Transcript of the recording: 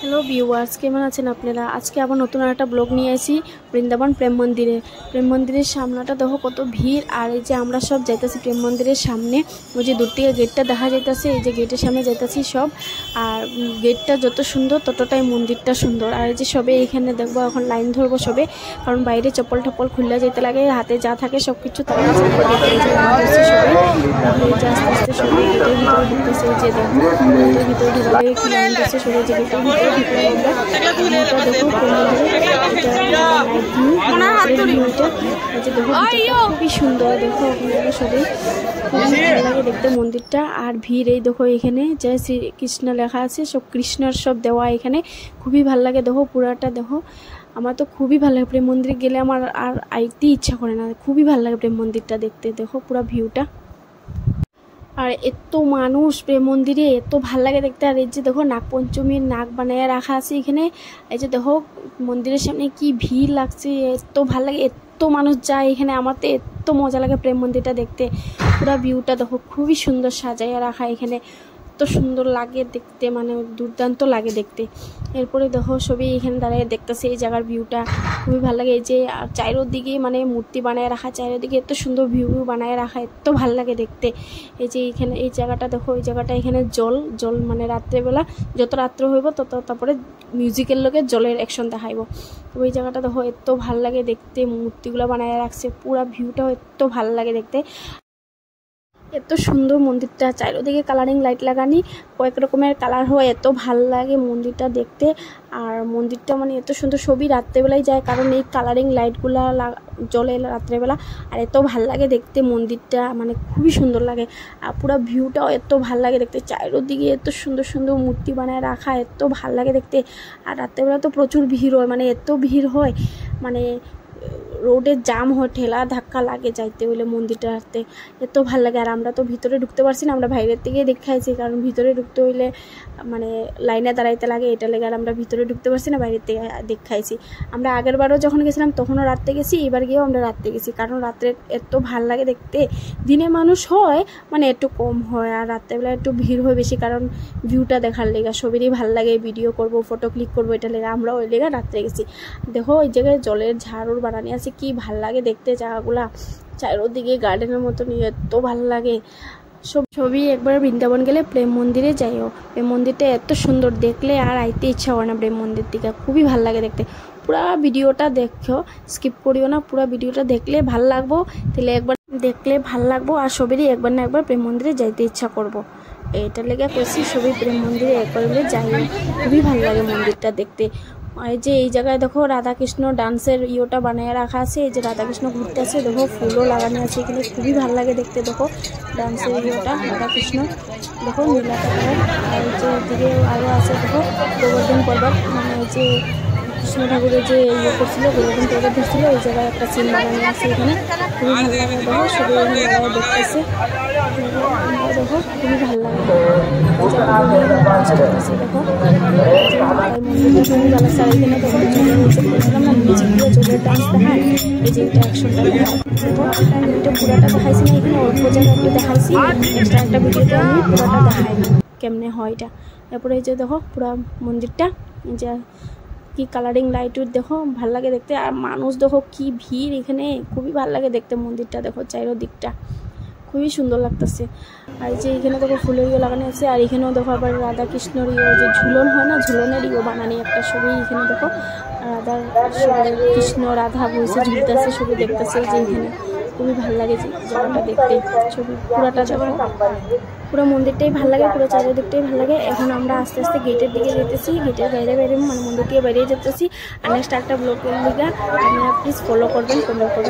Hello viewers, কেমন আছেন আপনারা? আজকে আবার নতুন একটা ব্লগ নিয়ে আসি বৃন্দাবন প্রেম মন্দিরের সামনেটা দেখো কত ভিড়। আর এই যে আমরা সব যাইতেছি প্রেম মন্দিরের সামনে, ওই যে দূর থেকে গেটটা দেখা যাইতেছে, এই যে গেটের সামনে যাইতেছি সব। আর গেটটা যত সুন্দর ততটাই মন্দিরটা সুন্দর। আর এই যে সবে এখানে দেখবো, এখন লাইন ধরবো সবে, কারণ বাইরে চপ্পল টপ্পল খুললে যেতে লাগে, হাতে যা থাকে সব কিছু তার কাছে সবাই আস্তে আস্তে সবাই গেটের ভিতরে ঢুকতেছে। এই যে দেখো গেটের ভিতরে ঢুকলে কি লাইন দিচ্ছে সবাই, যে গেটের ভিতরে খুবই সুন্দর। দেখো আপনারা সবাই, খুবই ভালো লাগে দেখতে মন্দিরটা। আর ভিড় এই দেখো, এখানে জয় শ্রীকৃষ্ণ লেখা আছে, সব কৃষ্ণর সব দেওয়া এখানে, খুবই ভালো লাগে। দেখো পুরাটা দেখো, আমার তো খুবই ভালো লাগে। প্রেম মন্দিরে গেলে আমার আর আইতে ইচ্ছা করে না, খুবই ভালো লাগে প্রেম মন্দিরটা দেখতে। দেখো পুরা ভিউটা, আর এত মানুষ প্রেম মন্দিরে, এত ভাল লাগে দেখতে। আর এই যে দেখো নাগপঞ্চমীর নাগ বানায় রাখা আছে এখানে। এই যে দেখো মন্দিরের সামনে কি ভিড় লাগছে, এত ভাল লাগে, এত মানুষ যায় এখানে। আমার তো এত মজা লাগে প্রেম মন্দিরটা দেখতে। পুরো ভিউটা দেখো, খুবই সুন্দর সাজাইয়া রাখা এখানে, এত সুন্দর লাগে দেখতে, মানে দুর্দান্ত লাগে দেখতে। এরপরে দেখো সবই এখানে দাঁড়িয়ে দেখতেছে এই জায়গার ভিউটা, খুবই ভালো লাগে। এই যে চারিদিকে মানে মূর্তি বানায় রাখা, চারিদিকে এত সুন্দর ভিউ বানায় রাখা, এত ভালো লাগে দেখতে। এই যে এখানে এই জায়গাটা দেখো, এই জায়গাটা এখানে জল মানে রাত্রেবেলা যত রাত্রে হইব তত তারপরে মিউজিকের লোকে জলের অ্যাকশন দেখাইব। তো ওই জায়গাটা দেখো এত ভালো লাগে দেখতে, মূর্তিগুলো বানায় রাখছে, পুরা ভিউটাও এত ভালো লাগে দেখতে। এত সুন্দর মন্দিরটা, চারিদিকে কালারিং লাইট লাগানি, কয়েক রকমের কালার হয়, এত ভাল লাগে মন্দিরটা দেখতে। আর মন্দিরটা মানে এত সুন্দর, ছবি রাত্রেবেলায় যায়, কারণ এই কালারিং লাইটগুলা জ্বলে রাত্রেবেলা। আর এত ভাল লাগে দেখতে মন্দিরটা, মানে খুবই সুন্দর লাগে। আর পুরো ভিউটাও এত ভাল লাগে দেখতে, চারিদিকে এত সুন্দর সুন্দর মূর্তি বানায় রাখা, এত ভাল লাগে দেখতে। আর রাত্রেবেলা তো প্রচুর ভিড় হয়, মানে এত ভিড় হয়, মানে রোডে জাম হয়, ঠেলা ধাক্কা লাগে যাইতে হইলে মন্দিরটা আসতে, এত ভালো লাগে। আর আমরা তো ভিতরে ঢুকতে পারছি না, আমরা বাইরের থেকে দেখাইছি, কারণ ভিতরে ঢুকতে হইলে মানে লাইনে দাঁড়াইতে লাগে, এটা লেগে আর আমরা ভিতরে ঢুকতে পারছি না, বাইরের থেকে দেখাইছি। আমরা আগের বারও যখন গেছিলাম তখনও রাত্রে গেছি, এবার গিয়েও আমরা রাত্রে গেছি, কারণ রাত্রে এত ভাল লাগে দেখতে। দিনে মানুষ হয় মানে একটু কম হয়, আর রাত্রেবেলা একটু ভিড় হয় বেশি, কারণ ভিউটা দেখার লেগা সবেরই ভাল লাগে, ভিডিও করব, ফটো ক্লিক করবো, এটা লেগে আমরা ওই লেগে রাত্রে গেছি। দেখো ওই জায়গায় জলের ঝাড়ুর বানানি আছে, কি ভাল লাগে দেখতে জায়গাগুলা, চারিদিকে গার্ডেনের মতন, এত ভাল লাগে। ছবি একবার বৃন্দাবন গেলে প্রেম মন্দিরে যাইও, প্রেম মন্দিরটা এত সুন্দর, দেখলে আর আইতে ইচ্ছা করে না প্রেম মন্দির থেকে, খুবই ভাল লাগে দেখতে। পুরা ভিডিওটা দেখো, স্কিপ করিও না, পুরা ভিডিওটা দেখলে ভাল লাগবো, তাহলে একবার দেখলে ভাল লাগবো। আর সবেরই একবার না একবার প্রেম মন্দিরে যাইতে ইচ্ছা করবো, এটা লেগে কইছি সবই প্রেম মন্দিরে একবার হলে যাই, খুবই ভাল লাগে মন্দিরটা দেখতে। আর যে এই জায়গায় দেখো রাধাকৃষ্ণ ডান্সের ইয়েটা বানিয়ে রাখা আছে, এই যে রাধাকৃষ্ণ ঘুরতে আছে, দেখো ফুলও লাগানো আছে এখানে, খুবই ভালো লাগে দেখতে। দেখো ডান্সের ইয়েটা রাধাকৃষ্ণ, দেখো নীলা কালার। আর এই যে দিকে আরও আছে, দেখো গোবর্ধন পর্বত, মানে এই যে কৃষ্ণ ঠাকুরের যে ইয়ে করছিল, গোবর্ধন পর্বত ধরছিল, এই জায়গায় একটা সিন বানানো আছে এখানে, খুবই ভালো লাগে। দেখো সবাই এখানে দাঁড়ায় দেখতেছে, দেখো খুবই ভালো লাগে। দেখো মন্দিরটা খুবই ভালো। আর এখানে দেখো বলছিলাম না মিউজিক দিয়ে জলের ডান্স দেখায়, এই যে এটা অ্যাকশনটা দেখো, আমি এটা পুরাটা দেখাইছি না, এখানে অল্প জায়গা একটু দেখাইছি, নেক্সট একটা ভিডিওতে আমি পুরাটা দেখাই কেমনে হয় এটা। তারপরে এই যে দেখো পুরা মন্দিরটা, যে কি কালারিং লাইট দেখো, ভাল লাগে দেখতে। আর মানুষ দেখো কি ভিড় এখানে, খুবই ভাল লাগে দেখতে মন্দিরটা, দেখো চারিদিকটা খুবই সুন্দর লাগতেছে। আর যে এখানে দেখো ফুলের ইয়ে লাগানো আছে, আর এখানেও দেখো আবার রাধা কৃষ্ণর ইয়ে, যে ঝুলন হয় না, ঝুলনের ইয়ে বানানি একটা ছবি, এখানে দেখো রাধা কৃষ্ণ রাধা বসে ঝুলতেছে, ছবি দেখতেছে। যে এখানে খুবই ভালো লাগে যে জায়গাটা দেখতে, ছবি পুরাটা দেখো, পুরো মন্দিরটাই ভালো লাগে, পুরো চারিদিকটাই ভালো লাগে। এখন আমরা আস্তে আস্তে গেটের দিকে যেতেছি, গেটের বাইরে মানে মন্দির থেকে বাইরে যেতেছি। আর নেক্সট একটা ব্লগের লিগা আপনারা প্লিজ ফলো করবেন, কমেন্ট করবেন।